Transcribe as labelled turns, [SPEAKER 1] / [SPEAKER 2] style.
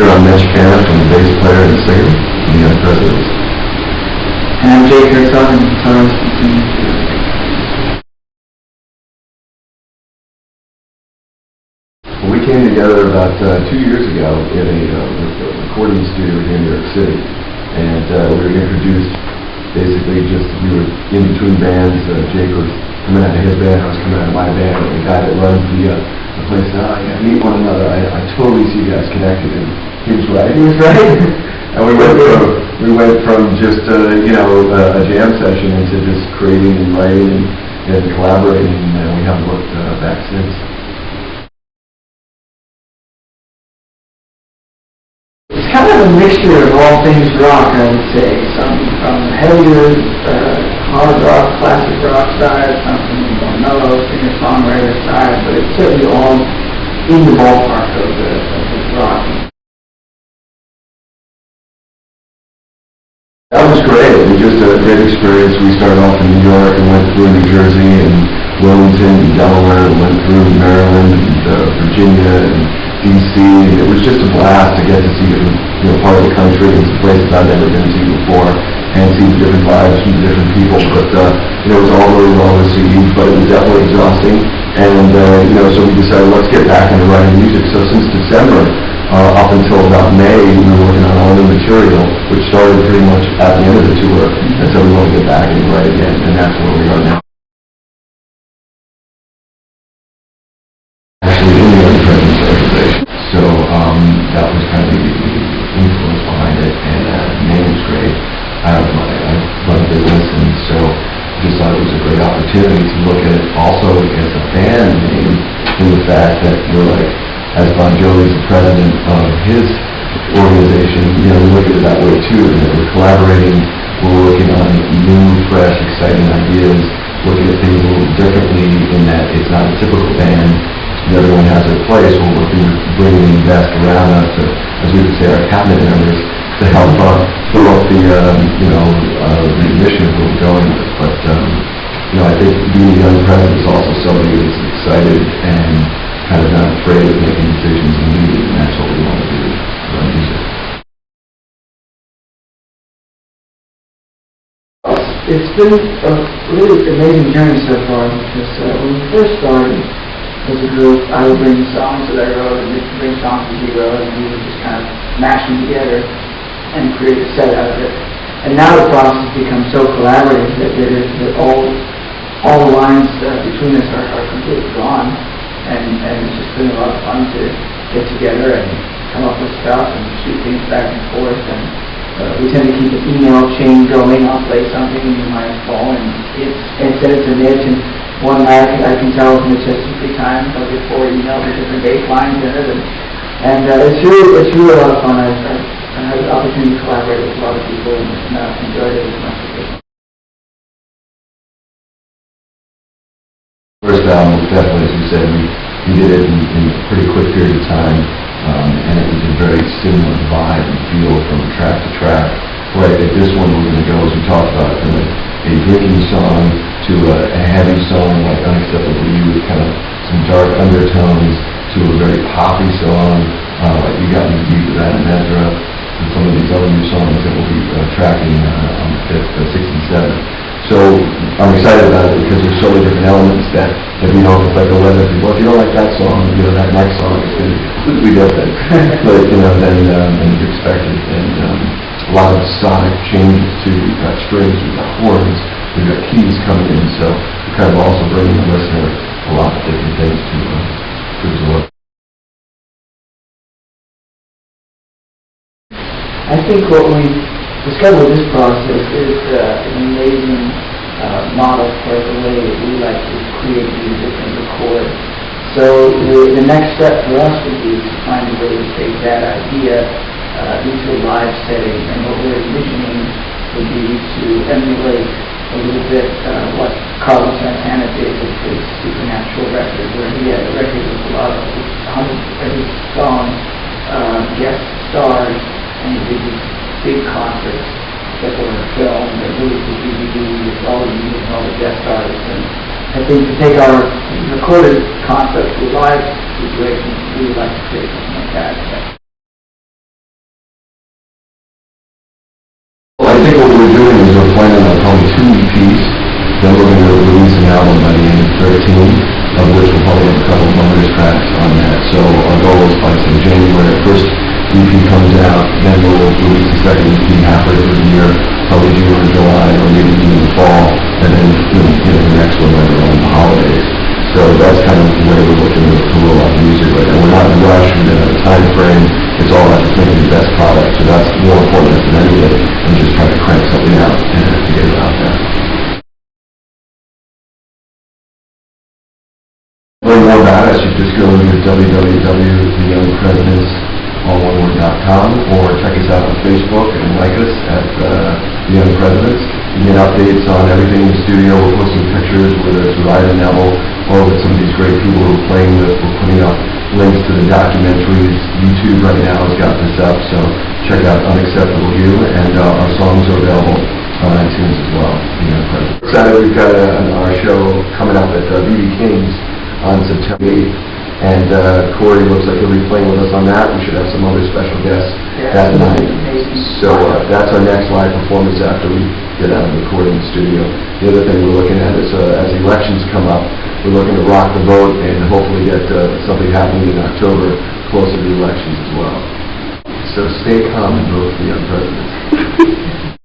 [SPEAKER 1] I'm Mitch Cannon, I'm the bass player and singer of the Young Presidents.
[SPEAKER 2] And I'm Jake Herzog, I'm the guitarist and singer.
[SPEAKER 1] Well, we came together about 2 years ago in a recording studio here in New York City, and we were introduced. Basically, we were in between bands. Jake was coming out of his band, I was coming out of my band, and the guy that runs the place said, "Oh, yeah, meet one another. I totally see you guys connected." And he was right. He was right. And we went from just a jam session into just creating and writing and collaborating, and we haven't looked back since.
[SPEAKER 2] It's kind of a mixture of all things rock, I would say. Some from heavier, hard rock, classic rock side, some from the more mellow singer-songwriter side, but it's certainly all in the ballpark of the rock.
[SPEAKER 1] That was great. It was just a great experience. We started off in New York and went through New Jersey and Wilmington and Delaware and went through Maryland and Virginia and D.C. and it was just a blast to get to see different part of the country and some places I've never been to before and see the different vibes from the different people. But it was all really well received, but it was definitely exhausting. And so we decided, let's get back into writing music. So since December up until about May, we were working on all the material, which started pretty much at the end of the tour. And so we want to get back and write again, and that's where we are now. Actually, in the Young Presidents organization. So that was kind of the influence behind it, and the name was great. I run a business, and so just thought it was a great opportunity to look at it also as a band name, in the fact that we're like, as Bon Jovi's the president of his organization, we look at it that way too, and that we're collaborating, we're working on new, fresh, exciting ideas, looking at things a little differently in that it's not a typical band. Everyone has their place. We're working with bringing the best around us, as we would say, our cabinet members, to help fill up the mission of where we're going with. But I think being a young president is also somebody that's excited and kind of not afraid of making decisions and leading, and that's what we want to do with music.
[SPEAKER 2] It's been a really amazing journey so far because when we first started as a group, I would bring songs that I wrote and Mitch would bring songs that he wrote, and we would just kind of mash them together and create a set out of it. And now the process has become so collaborative that all the lines between us are completely gone, and it's just been a lot of fun to get together and come up with stuff and shoot things back and forth. And we tend to keep an email chain going. I'll play something in my phone, and it says to Mitch, and one night I can tell Mitch has some free time. I'll get 4 emails with different bass lines in it, and it's really a lot of fun. I had the opportunity to collaborate with a lot of people and enjoyed it as much as I did.
[SPEAKER 1] First album was definitely, as you said, we did it in a pretty quick period of time, and it was a very similar vibe and feel from track to track. Where I think this one we're going to go, as we talked about, from a drinking song to a heavy song like Unacceptable You, with kind of some dark undertones, to a very poppy song like You Got Me Beat with Adam Ezra, and some of these other new songs that we'll be tracking on the 5th, 6th, and 7th. So I'm excited about it because there's so many different elements that if it's like a weather, well, if you don't like that song, that next song is going to be completely different. But than you expected, and a lot of sonic changes too. We've got strings, we've got horns, we've got keys coming in, so we're kind of also bringing the listener a lot of different things to absorb.
[SPEAKER 2] I think what we discovered with this process is an amazing model for the way that we like to create music and record. So the next step for us would be to find a way to take that idea into a live setting, and what we're envisioning would be to emulate a little bit what Carlos Santana did with his Supernatural record, where he had a record with a lot of 100 every song guest stars, and he did these big concerts that were filmed and released to DVD with all the music and all the guest artists. And I think to take our recorded concept to a live situation, we would like to create something like that.
[SPEAKER 1] only 2 EPs. Then we're going to release an album by the end of 13, of which we'll probably have a couple of bonus tracks on that. So our goal is by, say, January, first EP comes out, then we'll release the second EP halfway through the year, probably June or July, or maybe even in the fall, and then the next one right around the holidays. So that's kind of the way we're looking to roll out the music right now. We're not in a rush, we don't have a time frame, it's all about just making the best product, so that's more important than anything, and just trying to crank something out and to get it out there. Learn more about us, you just go to www.theyoungpresidents.com or check us out on Facebook and like us at The Young Presidents. You get updates on everything in the studio. We're posting pictures, whether it's Ryan Neville or with some of these great people we're playing with. We're putting up links to the documentaries. YouTube right now has got this up, so check out Unacceptable You, and our songs are available on iTunes as well. The Young Presidents. Excited, we've got our show coming up at BB King's on September 8th, and Corey looks like he'll be playing with us on that. We should have some other special guests that night. So that's our next live performance after we get out of the recording studio. The other thing we're looking at is as elections come up, we're looking to rock the vote and hopefully get something happening in October closer to the elections as well. So stay calm and vote for the Young Presidents.